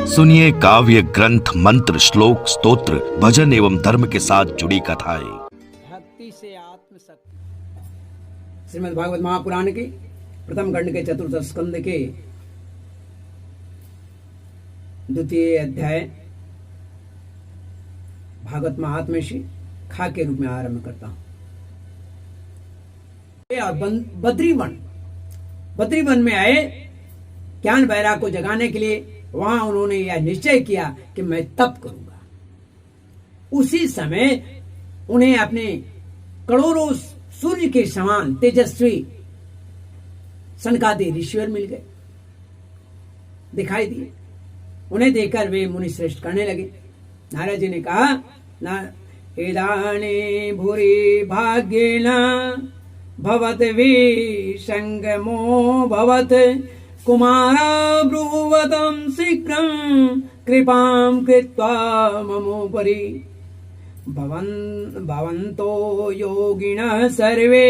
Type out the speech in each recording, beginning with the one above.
सुनिए काव्य ग्रंथ, मंत्र, श्लोक, स्तोत्र, भजन एवं धर्म के साथ जुड़ी कथाएं। भक्ति से आत्मशक्ति। श्रीमद् भागवत महापुराण के प्रथम खंड के चतुर्थ स्कंद के द्वितीय अध्याय भागवत महात्म्य से खा के रूप में आरंभ करता हूं। बद्रीवन में आए ज्ञान वैराग को जगाने के लिए। वहां उन्होंने यह निश्चय किया कि मैं तप करूंगा। उसी समय उन्हें अपने करोड़ों सूर्य के समान तेजस्वी सनकादि ऋषिवर मिल गए, दिखाई दिए। उन्हें देखकर वे मुनि श्रेष्ठ करने लगे। नारद जी ने कहा, इदानी भूरि भाग्येन भवत विसंगमो भवत कुमारा ब्रुवतं शीघ्रं कृपां कृत्वा ममोपरि भवन्तो योगिनः सर्वे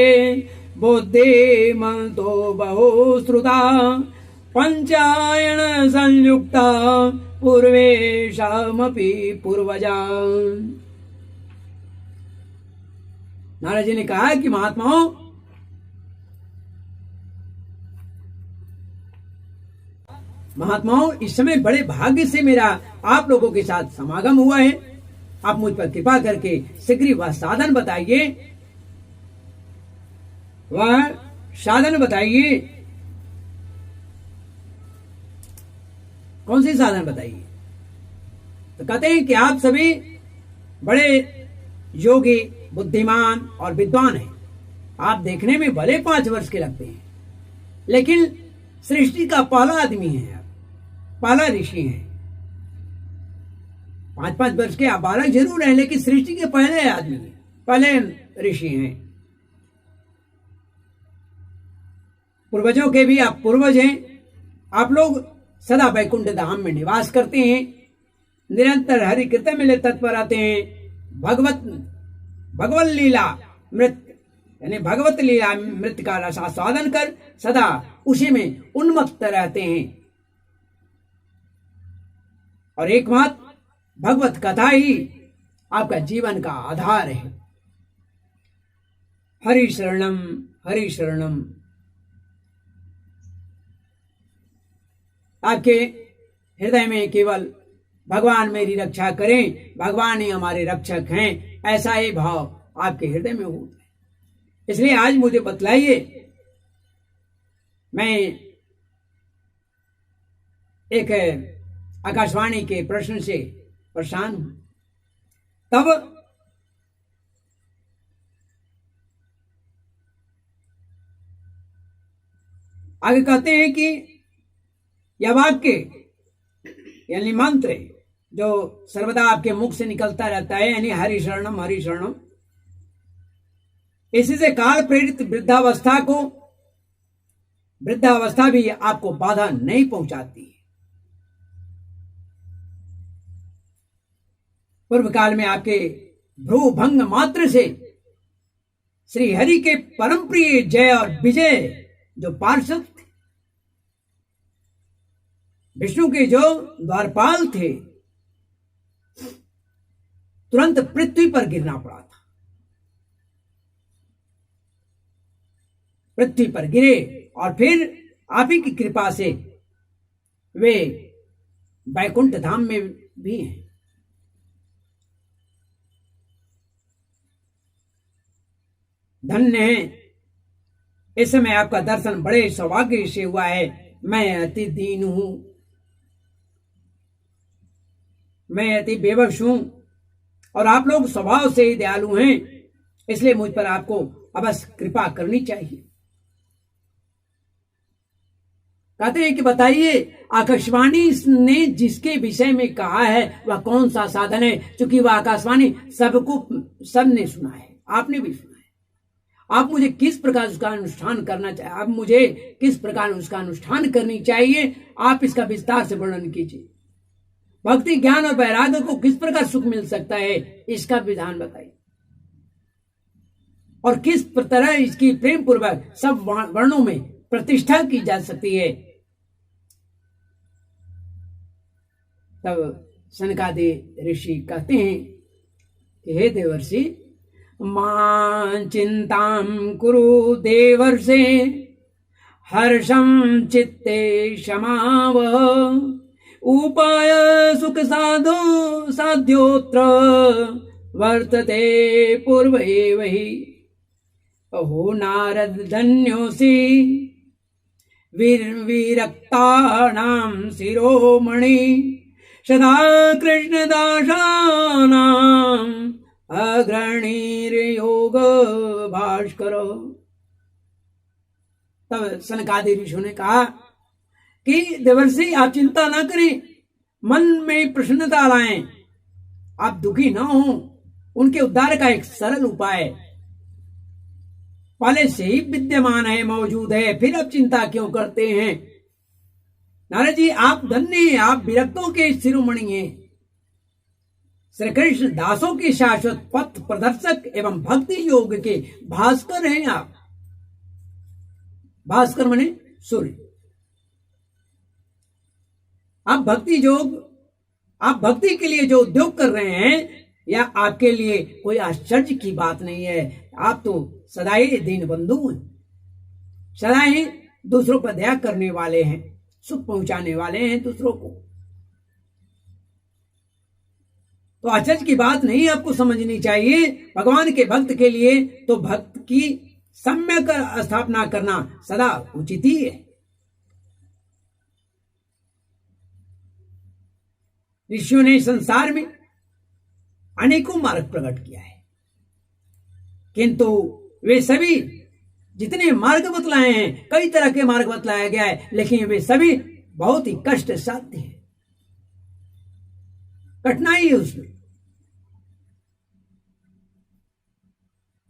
बुद्धिमन्तो बहुश्रुता पंचायन संयुक्ता पूर्वेशामपि पूर्वजा। नारद जी ने कहा कि महात्माओं, इस समय बड़े भाग्य से मेरा आप लोगों के साथ समागम हुआ है। आप मुझ पर कृपा करके शीघ्र वह साधन बताइए, कौन सी साधन बताइए। तो कहते हैं कि आप सभी बड़े योगी, बुद्धिमान और विद्वान हैं। आप देखने में भले 5 वर्ष के लगते हैं, लेकिन सृष्टि का पहला आदमी है, पहला ऋषि है। 5-5 वर्ष के आप बालक जरूर हैं, लेकिन सृष्टि के पहले आदमी हैं, पहले ऋषि हैं। पूर्वजों के भी आप पूर्वज हैं। आप लोग सदा वैकुंठ धाम में निवास करते हैं, निरंतर हरि कीर्तन में तत्पर आते हैं। भगवत लीला मृत यानी भगवत लीला मृत का रसास्वादन कर सदा उसी में उन्मत्त रहते हैं। और एकमात्र भगवत कथा ही आपका जीवन का आधार है। हरि शरणम हरि शरणम। आपके हृदय में केवल भगवान मेरी रक्षा करें, भगवान ही हमारे रक्षक हैं, ऐसा ही भाव आपके हृदय में हो। इसलिए आज मुझे बतलाइए, मैं एक आकाशवाणी के प्रश्न से परेशान हूं। तब आगे कहते हैं कि यह वाक्य यानी मंत्र जो सर्वदा आपके मुख से निकलता रहता है, यानी हरि शरणम हरि शरणम, इसी से काल प्रेरित वृद्धावस्था भी आपको बाधा नहीं पहुंचाती। पूर्व काल में आपके भ्रू भंग मात्र से श्री हरि के परम प्रिय जय और विजय जो पार्षद थे, विष्णु के जो द्वारपाल थे, तुरंत पृथ्वी पर गिरना पड़ा था। पृथ्वी पर गिरे और फिर आप ही की कृपा से वे वैकुंठ धाम में भी हैं। धन्य है, इस समय आपका दर्शन बड़े सौभाग्य से हुआ है। मैं अति दीन हूं, मैं अति बेबस हूं, और आप लोग स्वभाव से ही दयालु हैं, इसलिए मुझ पर आपको अवश्य कृपा करनी चाहिए। कहते हैं कि बताइए, आकाशवाणी ने जिसके विषय में कहा है वह कौन सा साधन है? क्योंकि वह आकाशवाणी सबने सुना है, आपने भी सुना है। आप मुझे किस प्रकार उसका अनुष्ठान करना चाहिए, आप मुझे किस प्रकार उसका अनुष्ठान करनी चाहिए, आप इसका विस्तार से वर्णन कीजिए। भक्ति, ज्ञान और वैराग्य को किस प्रकार सुख मिल सकता है, इसका विधान बताइए। और किस तरह इसकी प्रेम पूर्वक सब वर्णों में प्रतिष्ठा की जा सकती है, तब सनकादि ऋषि कहते हैं कि हे देवर्षि, मां चिंतां कुरु देवर्षे, हर्षं चित्ते क्षमावह, उपाय सुख साध्योत्र वर्तते पूर्व एव हि। अहो नारद धन्योऽसि विरक्तानां शिरोमणि, सदा कृष्णदासानां अग्रणीर्योग भास्कर। तब सनकादि ऋषियों ने कहा कि देवर्षि, आप चिंता ना करें, मन में प्रसन्नता लाएं, आप दुखी ना हो। उनके उद्धार का एक सरल उपाय पहले से ही विद्यमान है, मौजूद है, फिर अब चिंता क्यों करते हैं? नारद जी, आप धन्य हैं, आप विरक्तों के शिरोमणि हैं, श्री कृष्ण दासों के शाश्वत पथ प्रदर्शक एवं भक्ति योग के भास्कर हैं आप। भास्कर माने सूर्य। आप भक्ति के लिए जो उद्योग कर रहे हैं, या आपके लिए कोई आश्चर्य की बात नहीं है। आप तो सदा ही दीन बंधु हैं, सदा ही दूसरों पर दया करने वाले हैं, सुख पहुंचाने वाले हैं दूसरों को। तो आश्चर्य की बात नहीं आपको समझनी चाहिए। भगवान के भक्त के लिए तो भक्त की सम्यक स्थापना करना सदा उचित ही है। ऋषियों ने संसार में अनेकों मार्ग प्रकट किया है, किंतु वे सभी जितने मार्ग बतलाए हैं, कई तरह के मार्ग बतलाया गया है, लेकिन वे सभी बहुत ही कष्ट साध्य हैं, कठिनाई है उसमें।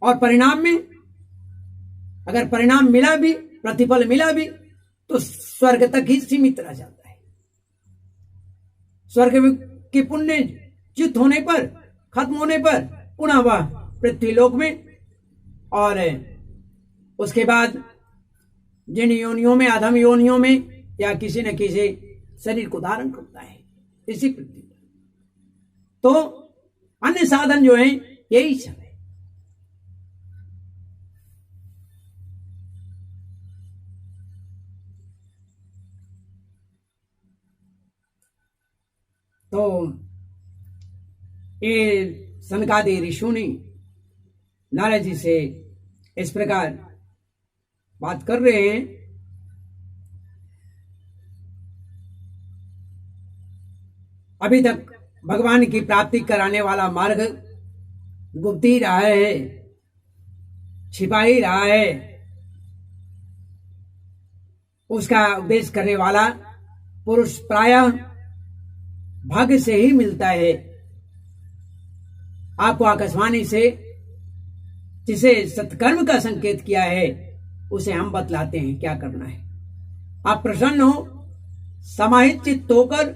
और परिणाम में अगर परिणाम मिला भी, प्रतिफल मिला भी, तो स्वर्ग तक ही सीमित रह जाता है। स्वर्ग के पुण्य च्युत होने पर, खत्म होने पर, पुनः वह पृथ्वीलोक में और उसके बाद जिन योनियों में, अधम योनियों में, या किसी न किसी शरीर को धारण करता है इसी पृथ्वी पर। तो अन्य साधन जो है यही सब है। तो ये सनकादि ऋषियों ने नारद जी से इस प्रकार बात कर रहे हैं। अभी तक भगवान की प्राप्ति कराने वाला मार्ग गुप्त ही रहा है, छिपा ही रहा है। उसका उपदेश करने वाला पुरुष प्रायः भाग्य से ही मिलता है। आपको आकाशवाणी से जिसे सत्कर्म का संकेत किया है, उसे हम बतलाते हैं क्या करना है। आप प्रसन्न हो, समाहित चित्त होकर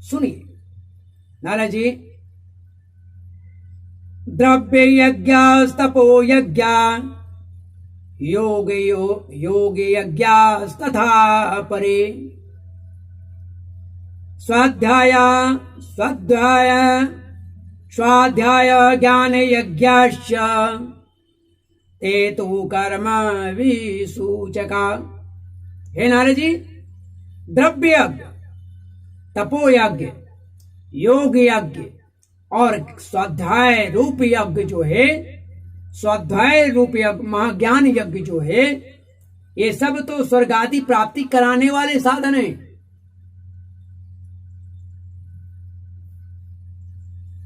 सुनिए। नारद जी, द्रव्य यज्ञ तपो यज्ञ योग यज्ञ तथा परे, स्वाध्याय ज्ञान यज्ञाश्च ते तो कर्म विसूचका। हे नारद जी, द्रव्य यज्ञ, तपो यज्ञ, योग यज्ञ और स्वाध्याय रूप यज्ञ जो है, स्वाध्याय रूप यज्ञ, महाज्ञान यज्ञ जो है, ये सब तो स्वर्ग आदि प्राप्ति कराने वाले साधन हैं।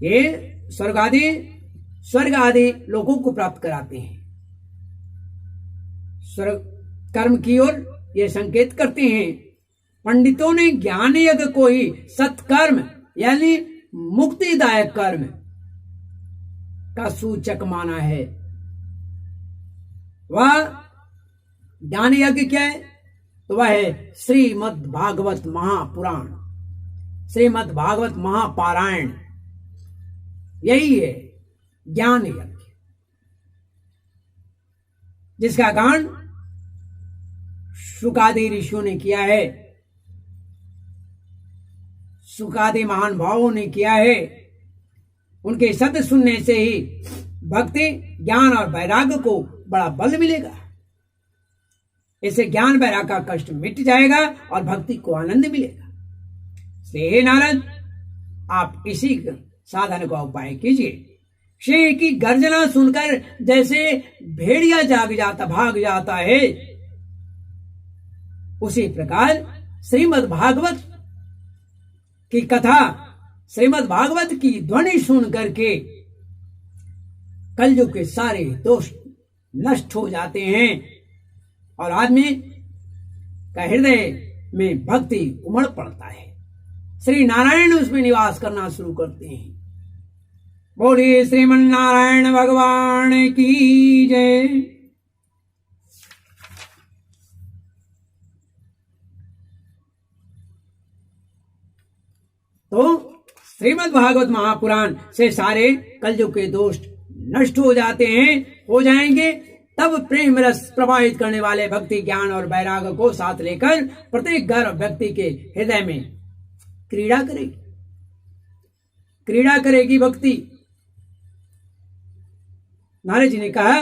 ये स्वर्ग आदि लोगों को प्राप्त कराते हैं। स्वर्ग कर्म की ओर ये संकेत करते हैं। पंडितों ने ज्ञान यज्ञ को ही सत्कर्म यानी मुक्तिदायक कर्म का सूचक माना है। वह ज्ञान यज्ञ क्या है? तो वह है श्रीमद् भागवत महापुराण, श्रीमद् भागवत महापारायण। यही है ज्ञान यज्ञ, जिसका गान शुकादि ऋषियों ने किया है। सुखादि महान भावों ने किया है, उनके शब्द सुनने से ही भक्ति, ज्ञान और वैराग्य को बड़ा बल मिलेगा। इससे ज्ञान वैराग्य का कष्ट मिट जाएगा और भक्ति को आनंद मिलेगा। श्री हे नारद, आप इसी साधन का उपाय कीजिए। शेर की गर्जना सुनकर जैसे भेड़िया भाग जाता है, उसी प्रकार श्रीमद् भागवत की कथा, श्रीमद् भागवत की ध्वनि सुन करके कलयुग के सारे दोष नष्ट हो जाते हैं और आदमी का हृदय में भक्ति उमड़ पड़ता है। श्री नारायण उसमें निवास करना शुरू करते हैं। बोलिए श्रीमन नारायण भगवान की जय। तो श्रीमद् भागवत महापुराण से सारे कलयुग के दोष नष्ट हो जाते हैं, हो जाएंगे। तब प्रेम रस प्रवाहित करने वाले भक्ति, ज्ञान और वैराग्य को साथ लेकर प्रत्येक गर्भ व्यक्ति के हृदय में क्रीड़ा करेगी भक्ति। नारद जी ने कहा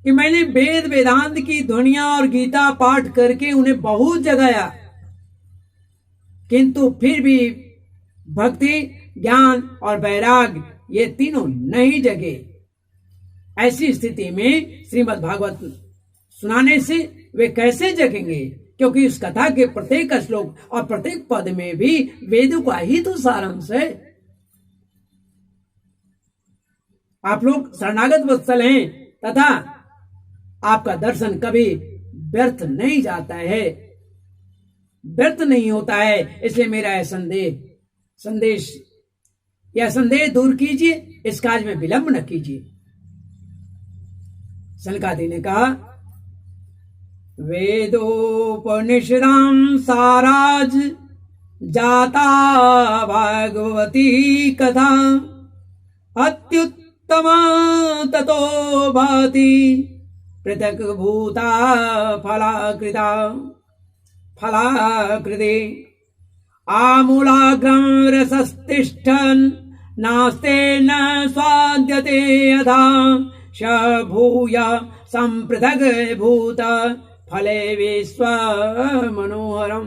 कि मैंने वेद वेदांत की ध्वनियां और गीता पाठ करके उन्हें बहुत जगाया, किंतु फिर भी भक्ति, ज्ञान और वैराग्य ये तीनों नहीं जगे। ऐसी स्थिति में श्रीमद् भागवत सुनाने से वे कैसे जगेंगे? क्योंकि इस कथा के प्रत्येक श्लोक और प्रत्येक पद में भी वेदों का ही तो सारांश है। आप लोग शरणागत वत्सल हैं तथा आपका दर्शन कभी व्यर्थ नहीं जाता है, व्यर्थ नहीं होता है। इसलिए मेरा यह संदेश दूर कीजिए, इस काज में विलंब न कीजिए। सनकादि ने कहा, वेदोपनिषदां साराज जाता भागवती कथा, अत्युत्तमा ततो भाति पृथक भूता फलाकृते आमूलाग्रं रसस्तिष्ठन् नास्ते न स्वाद्यते यथा श भूय संपृथक भूत फले विश्व मनोहरम।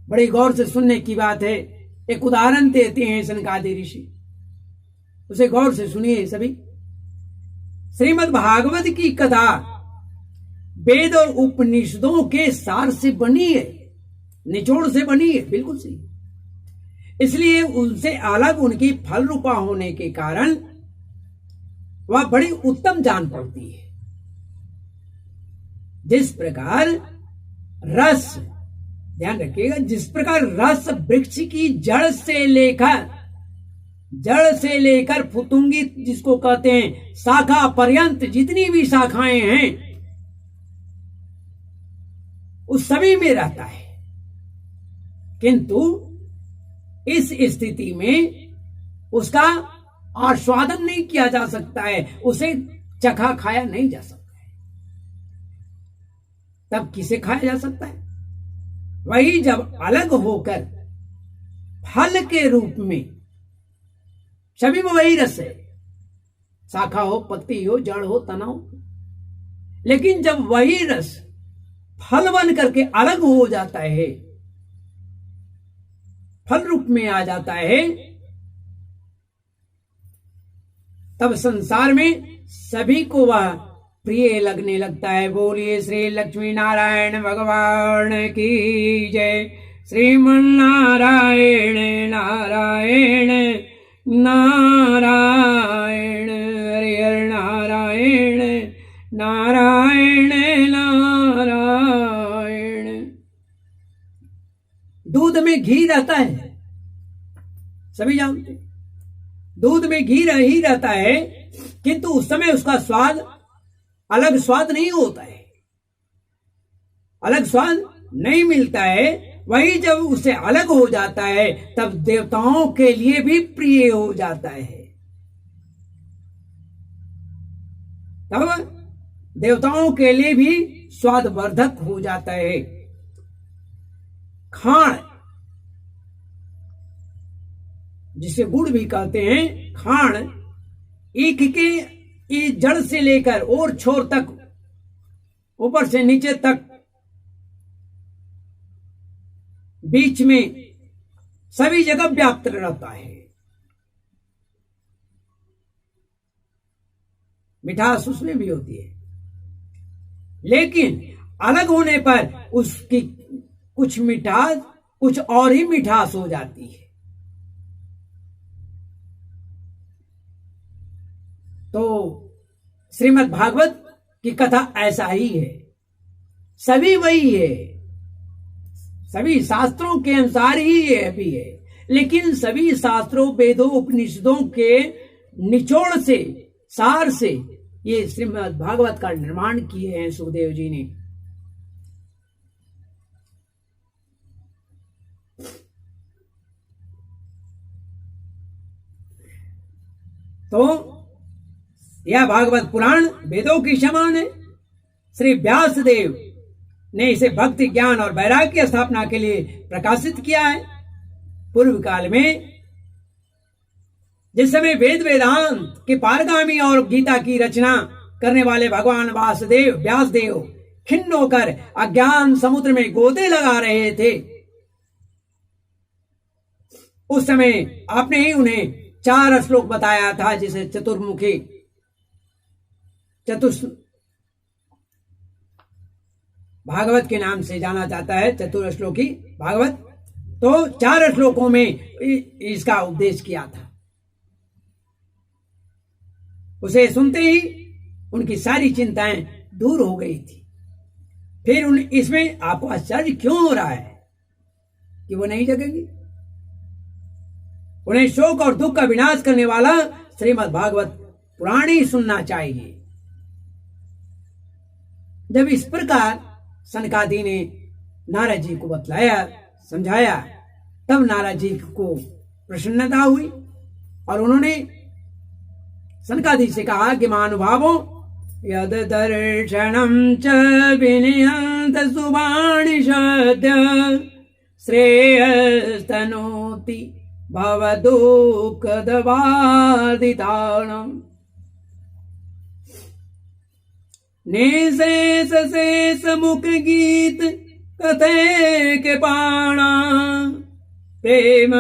बड़ी गौर से सुनने की बात है। एक उदाहरण देते हैं सनकादि ऋषि, उसे गौर से सुनिए सभी। श्रीमद् भागवत की कथा वेद और उपनिषदों के सार से बनी है, निचोड़ से बनी है, बिल्कुल सही। इसलिए उनसे अलग उनकी फल रूपा होने के कारण वह बड़ी उत्तम जान पड़ती है। जिस प्रकार रस, ध्यान रखिएगा, जिस प्रकार रस वृक्ष की जड़ से लेकर फुतुंगी जिसको कहते हैं शाखा पर्यंत जितनी भी शाखाएं हैं उस सभी में रहता है, किंतु इस स्थिति में उसका आस्वादन नहीं किया जा सकता है, उसे चखा खाया नहीं जा सकता है। तब किसे खाया जा सकता है? वही जब अलग होकर फल के रूप में, सभी में वही रस है, शाखा हो, पत्ती हो, जड़ हो, तना हो, लेकिन जब वही रस फल बन करके अलग हो जाता है, फल रूप में आ जाता है, तब संसार में सभी को वह प्रिय लगने लगता है। बोलिए श्री लक्ष्मी नारायण भगवान की जय। श्रीमन नारायण नारायण नारायण, हरि हरि नारायण नारायण नारायण। दूध में घी रहता है, सभी जानते हैं, दूध में घी ही रहता है, किंतु उस समय उसका स्वाद अलग स्वाद नहीं होता है, अलग स्वाद नहीं मिलता है। वही जब उसे अलग हो जाता है तब देवताओं के लिए भी प्रिय हो जाता है। तब देवताओं के लिए भी स्वादवर्धक हो जाता है। खाण जिसे गुड़ भी कहते हैं, खाण, ईख के ये जड़ से लेकर और छोर तक, ऊपर से नीचे तक, बीच में सभी जगह व्याप्त रहता है। मिठास उसमें भी होती है, लेकिन अलग होने पर उसकी कुछ मिठास कुछ और ही मिठास हो जाती है। तो श्रीमद् भागवत की कथा ऐसा ही है, सभी वही है, सभी शास्त्रों के अनुसार ही ये भी है, लेकिन सभी शास्त्रों, वेदों, उपनिषदों के निचोड़ से, सार से ये श्रीमद् भागवत का निर्माण किए हैं सुखदेव जी ने। तो यह भागवत पुराण वेदों की समान है। श्री व्यास देव ने इसे भक्ति, ज्ञान और वैराग्य की स्थापना के लिए प्रकाशित किया है। पूर्व काल में जिस समय वेद वेदांत के पारगामी और गीता की रचना करने वाले भगवान वासुदेव व्यासदेव खिन्न होकर अज्ञान समुद्र में गोते लगा रहे थे, उस समय आपने ही उन्हें 4 श्लोक बताया था, जिसे चतुर्मुखी भागवत के नाम से जाना जाता है, चतुर्श्लोकी भागवत। तो 4 श्लोकों में इसका उपदेश किया था। उसे सुनते ही उनकी सारी चिंताएं दूर हो गई थी। फिर इसमें आपको आश्चर्य क्यों हो रहा है कि वो नहीं जगेंगी? उन्हें शोक और दुख का विनाश करने वाला श्रीमद् भागवत पुराण ही सुनना चाहिए। जब इस प्रकार सनकादि ने नारद जी को बतलाया, समझाया, तब नारद जी को प्रसन्नता हुई और उन्होंने सनकादि से कहा कि महानुभावों, यद दर्शनम च विनयंत सुवाणी सद्य श्रेयस्तनोति भवदुःखदवादिताणम् निशेष शेष मुख गीत कथे के पाणा प्रेम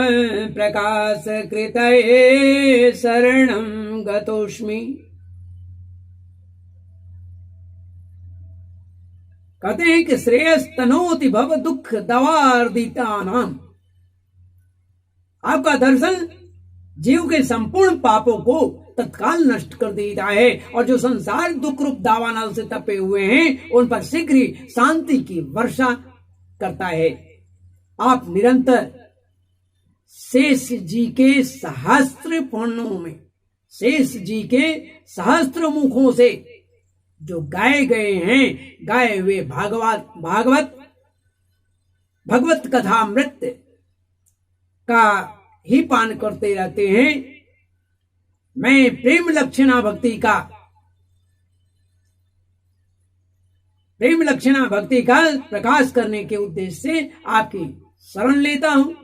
प्रकाश कृतये शरणं गतोस्मि। कहते हैं कि श्रेयस तनोति भव दुख दवार्दितानाम। आपका दर्शन जीव के संपूर्ण पापों को तत्काल नष्ट कर देता है और जो संसार दुख रूप दावानल से तपे हुए हैं उन पर शीघ्र ही शांति की वर्षा करता है। आप निरंतर शेष जी के सहस्त्र पुण्यों में, शेष जी के सहस्त्र मुखों से जो गाए गए हैं, गाए हुए भगवत कथामृत का ही पान करते रहते हैं। मैं प्रेम लक्षणा भक्ति का प्रकाश करने के उद्देश्य से आपकी शरण लेता हूं।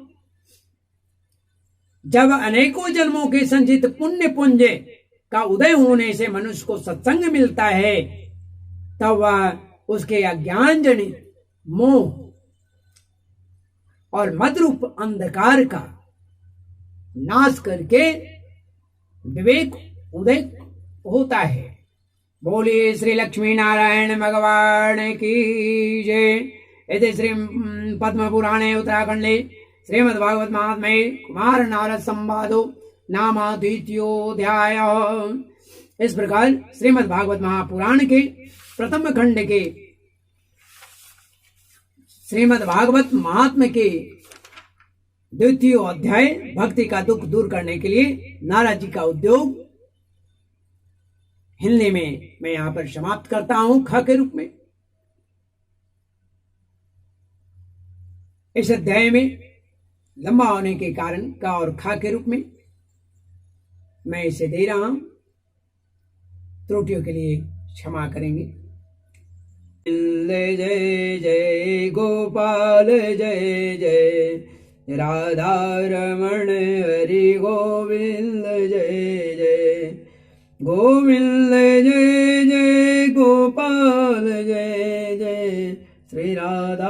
जब अनेकों जन्मों के संचित पुण्य पुंज का उदय होने से मनुष्य को सत्संग मिलता है, तब वह उसके अज्ञान जनित मोह और मदरूप अंधकार का नाश करके विवेक उदय होता है। बोलिए श्री लक्ष्मी नारायण भगवान की जय। इति श्री पद्म पुराणे उत्तराखंडे श्रीमद् भागवत महात्म्ये कुमार नारद संवादो नाम द्वितीयोऽध्याय। इस प्रकार श्रीमद् भागवत महापुराण के प्रथम खंड के श्रीमद् भागवत महात्म्य के द्वितीय अध्याय भक्ति का दुख दूर करने के लिए नारद जी का उद्योग हिंदी में मैं यहां पर समाप्त करता हूं ख के रूप में। इस अध्याय में लंबा होने के कारण का और खा के रूप में मैं इसे दे रहा हूं, त्रुटियों के लिए क्षमा करेंगे। जय जय गोपाल जय जय, राधा रमण हरि गोविंद जय जय गोविंद जय जय गोपाल जय जय श्री राधा